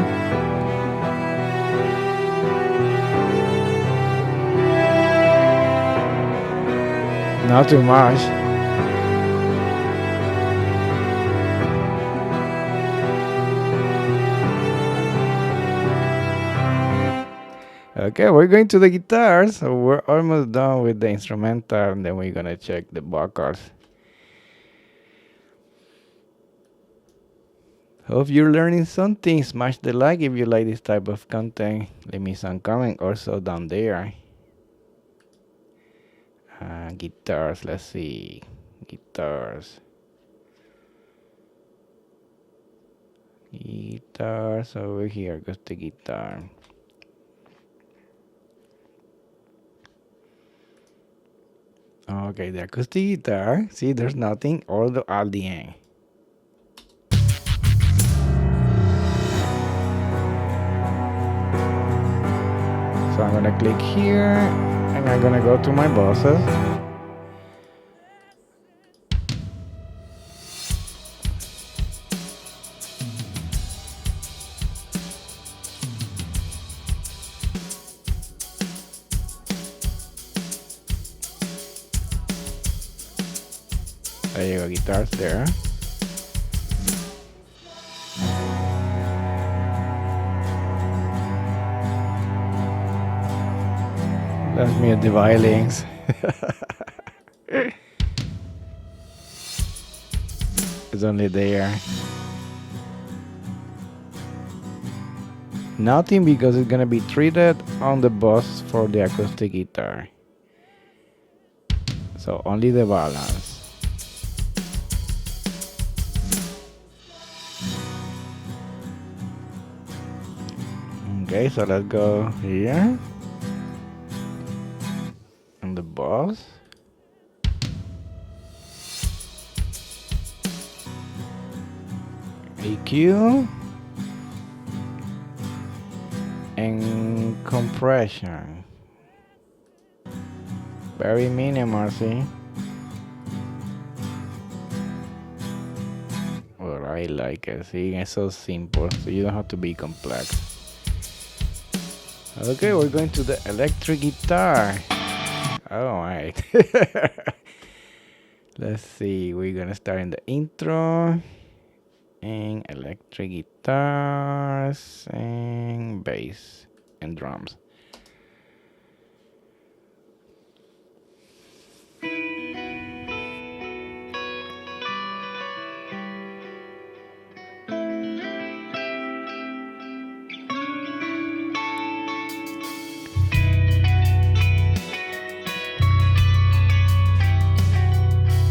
S1: Not too much. Okay, we're going to the guitar, so we're almost done with the instrumental, and then we're gonna check the vocals. Hope you're learning something. Smash the like if you like this type of content. Leave me some comment also down there. Guitars, let's see. Guitars. Guitars over here goes the guitar. Okay, the acoustic guitar. See, there's nothing all at the end. So I'm gonna click here and I'm gonna go to my bosses. There you go, guitars there. Let's mute the violins. It's only there. Nothing because it's gonna be treated on the boss for the acoustic guitar. So only the balance. Okay, so let's go here. On the boss. EQ. And compression. Very minimal, see? Well, I like it. See, it's so simple, so you don't have to be complex. Okay, we're going to the electric guitar. All right. Let's see. We're gonna start in the intro and electric guitars and bass and drums.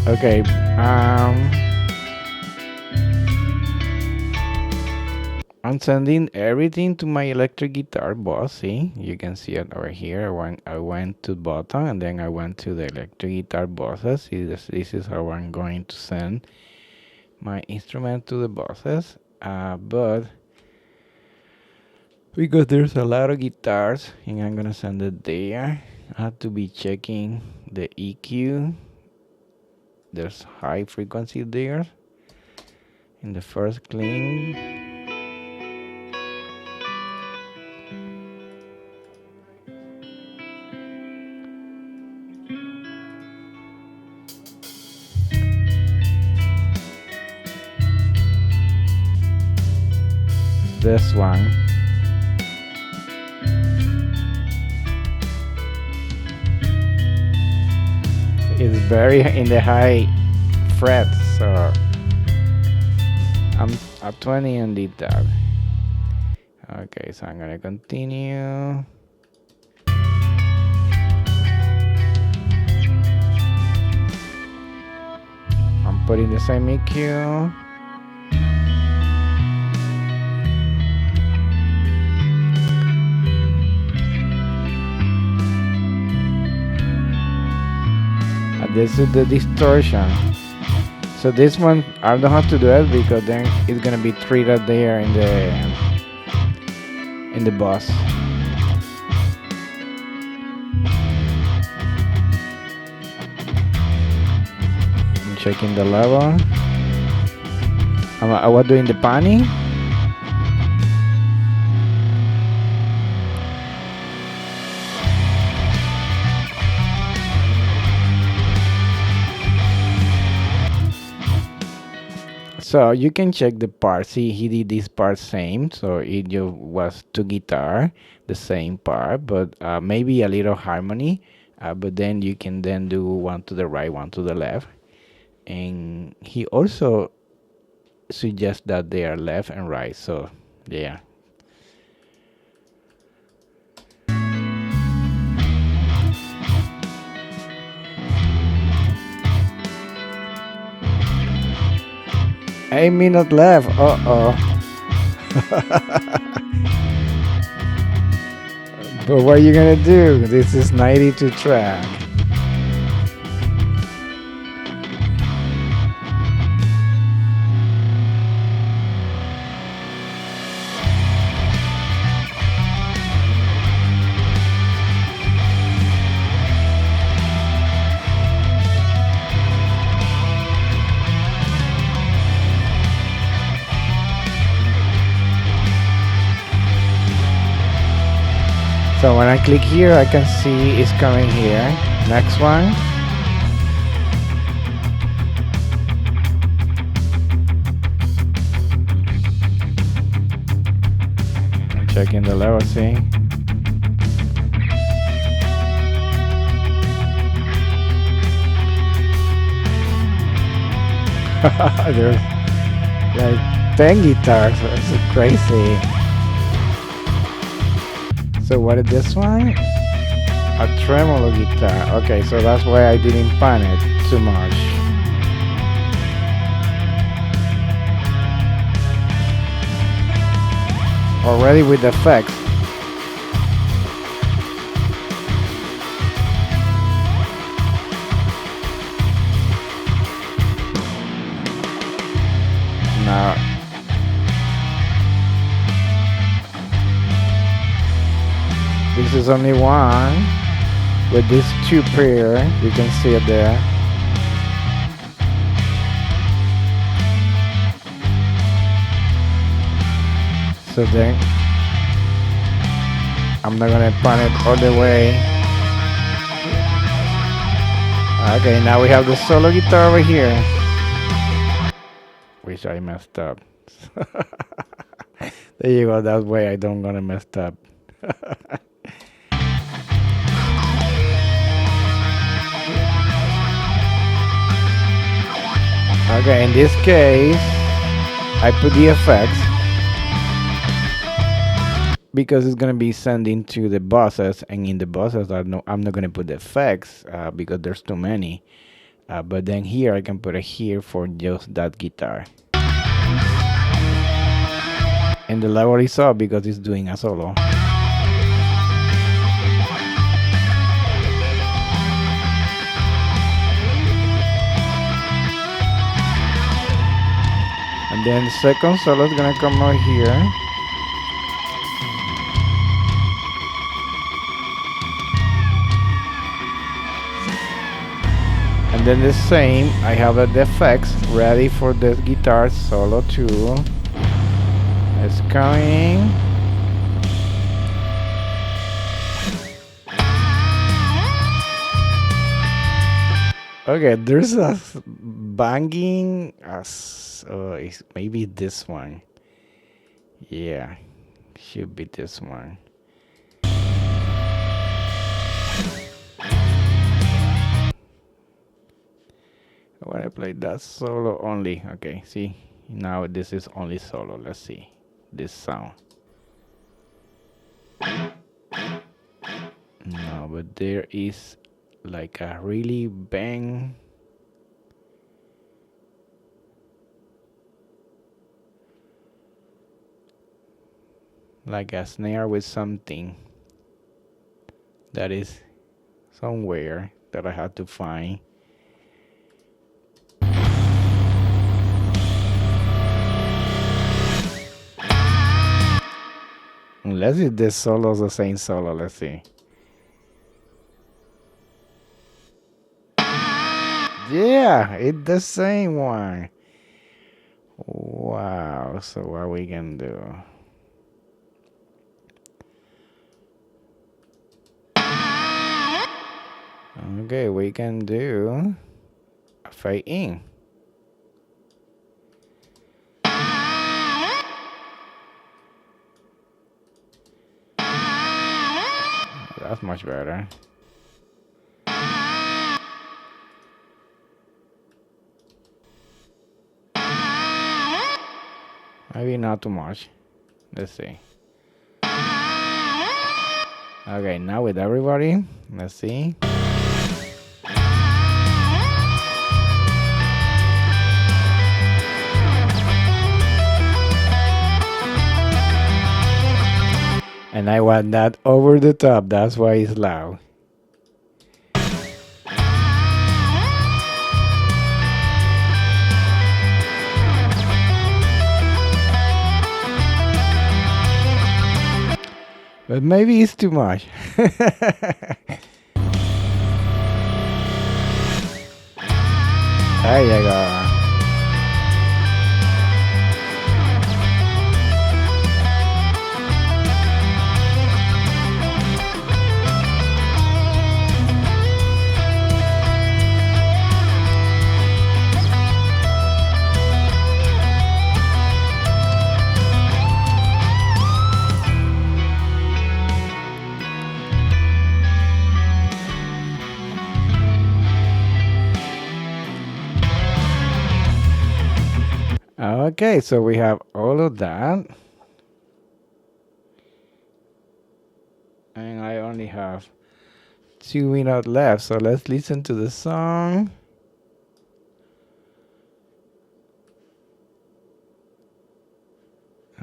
S1: Okay, I'm sending everything to my electric guitar boss. See, you can see it over here. I went to bottom and then I went to the electric guitar bosses. See, this is how I'm going to send my instrument to the bosses. But because there's a lot of guitars and I'm gonna send it there, I have to be checking the EQ. There's high frequency there in the first clean. This one. It's very in the high frets, so I'm at 20 on the tab. Okay, so I'm gonna continue. I'm put in the same EQ. And this is the distortion. So this one, I don't have to do it because then it's gonna be treated there in the bus. I'm checking the level. I was doing the panning. So you can check the parts. See, he did this part same, so it just was two guitar, the same part, but maybe a little harmony. But then you can then do one to the right, one to the left, and he also suggests that they are left and right. So yeah. A minute left. Uh-oh. But what are you gonna do? This is 92 track. So when I click here, I can see it's coming here. Next one. I'm checking the level, see? There's like 10 guitars. That's crazy. So what is this one? A tremolo guitar. Okay, so that's why I didn't pan it too much. Already with the effects. Now this is only one with these two pair. You can see it there. So then I'm not gonna pan it all the way. Okay, now we have the solo guitar over here, which I messed up. There you go. That way I don't gonna mess up. Okay, in this case, I put the effects because it's gonna be sending to the buses, and in the buses, I'm not gonna put the effects because there's too many. But then here I can put it here for just that guitar. And the level is up because it's doing a solo. And then the second solo is gonna come out here. And then the same, I have the effects ready for the guitar solo too. It's coming. Okay, there's a banging. It's maybe this one. Yeah, should be this one. When I play that solo only. Okay, see, now this is only solo. Let's see this sound. No, but there is like a really bang. like a snare with something that is somewhere that I had to find. Unless if this solo is the same solo, let's see. Yeah, it's the same one. Wow, so what we can do? Okay, we can do a fade in. That's much better. Maybe not too much. Let's see. Okay, now with everybody, let's see. And I want that over the top, that's why it's loud. But maybe it's too much. There you go. Okay, so we have all of that. And I only have 2 minutes left, so let's listen to the song.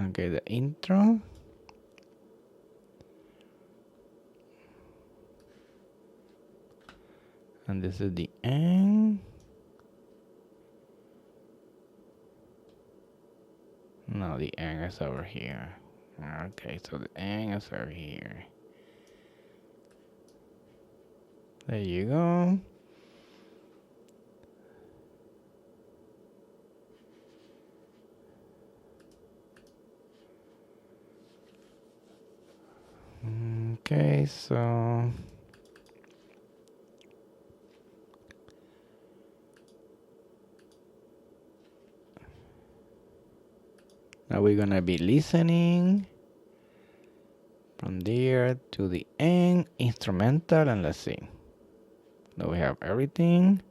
S1: Okay, the intro. And this is the end. No, the end is over here. Okay, so the end is over here. There you go. Okay, so now we're gonna be listening from there to the end, instrumental, and let's see. Now we have everything.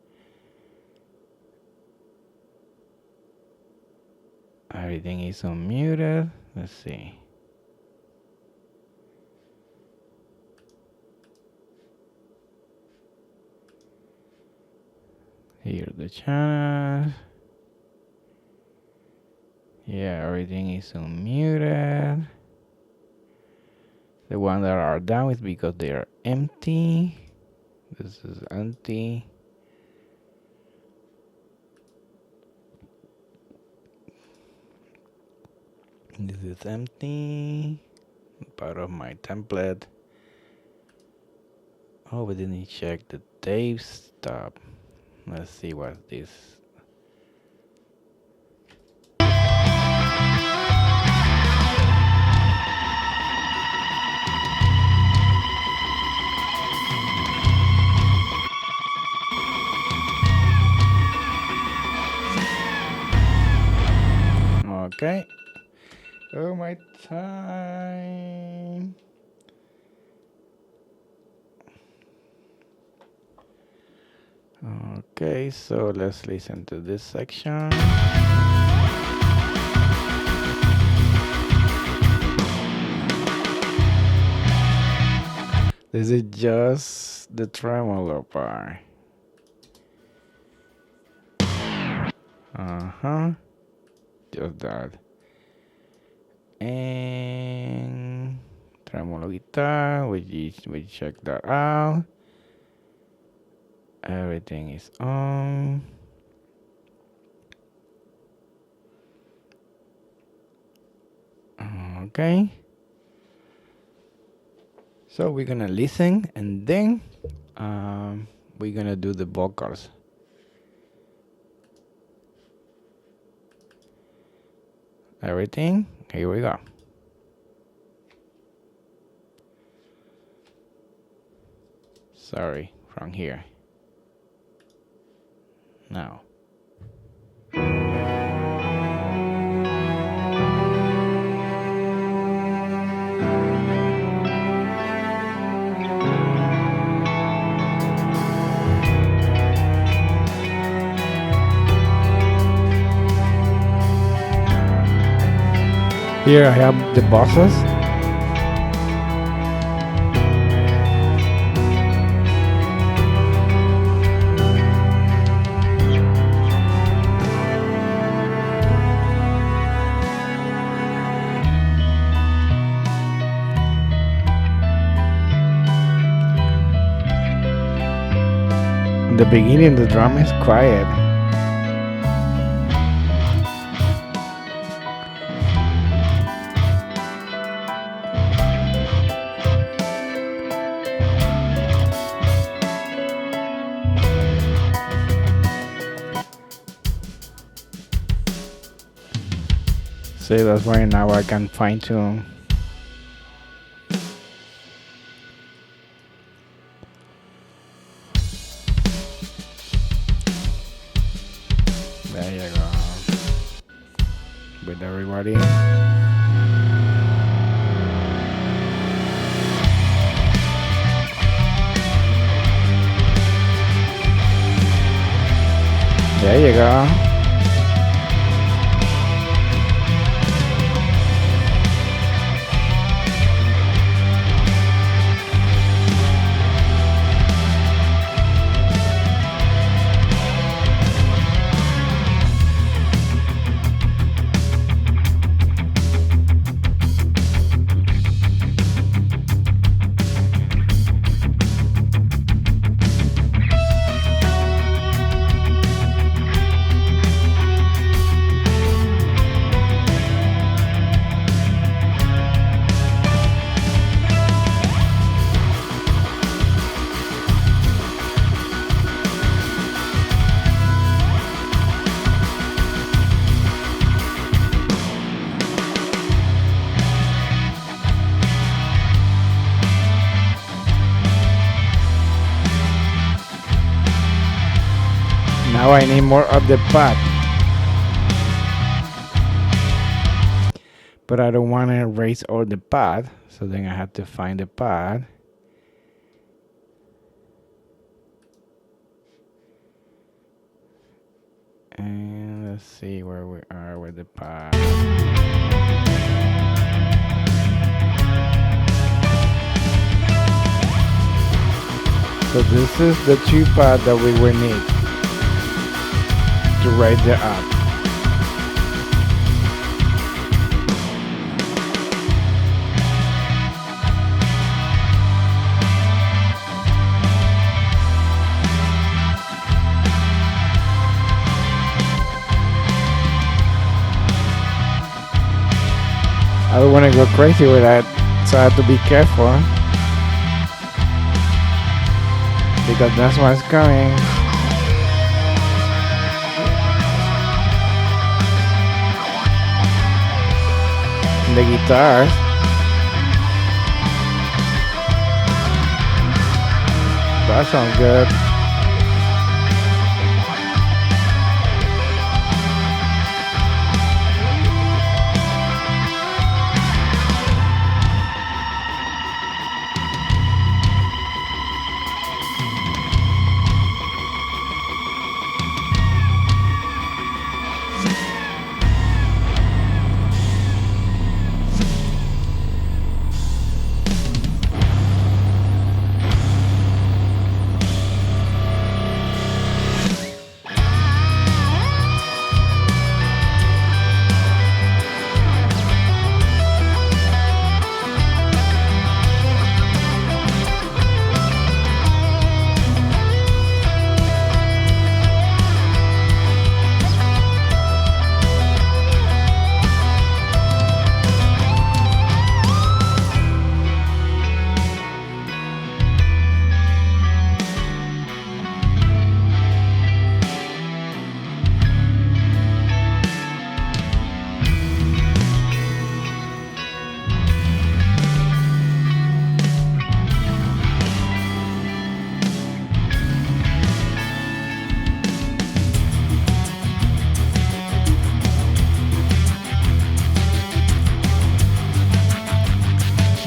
S1: Everything is unmuted. Let's see. Here the channel. Yeah, everything is unmuted. The ones that are down is because they are empty. This is empty. This is empty. Part of my template. Oh, we didn't check the tape stop. Let's see what this. Okay. Oh, my time. Okay, so let's listen to this section. This is just the tremolo part. Just that. And tremolo guitar, we check that out. Everything is on. Okay. So we're gonna listen and then we're gonna do the vocals. Everything, here we go. Sorry, from here. Now. Here I have the bosses. In the beginning, the drum is quiet. See, that's why now I can fine tune. There you go. With everybody. There you go. Now I need more of the pad. But I don't want to erase all the pad, so then I have to find the pad. And let's see where we are with the pad. So this is the two pad that we will need to write the app. I don't want to go crazy with that, so I have to be careful because that's what's coming. The guitars. That sounds good.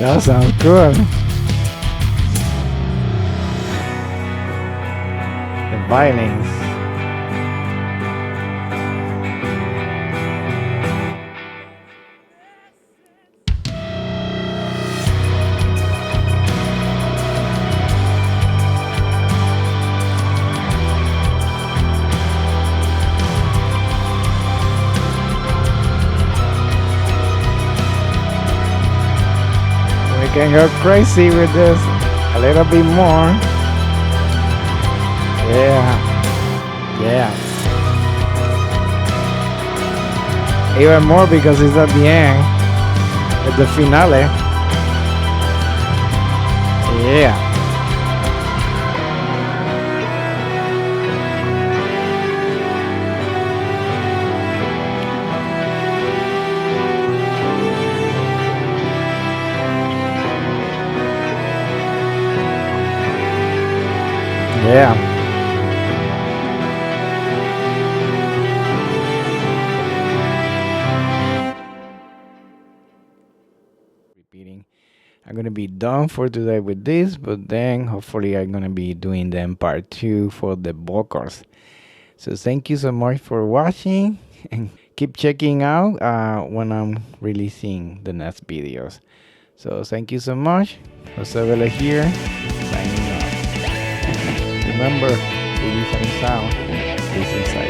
S1: That sounds good. The violins. We can go crazy with this a little bit more. Yeah. Even more because it's at the end. At the finale. Yeah. Yeah. Repeating. I'm gonna be done for today with this, but then hopefully I'm gonna be doing them part 2 for the vocals. So thank you so much for watching and keep checking out when I'm releasing the next videos. So thank you so much. Jose Velez here, signing off. Remember, release and sound is inside.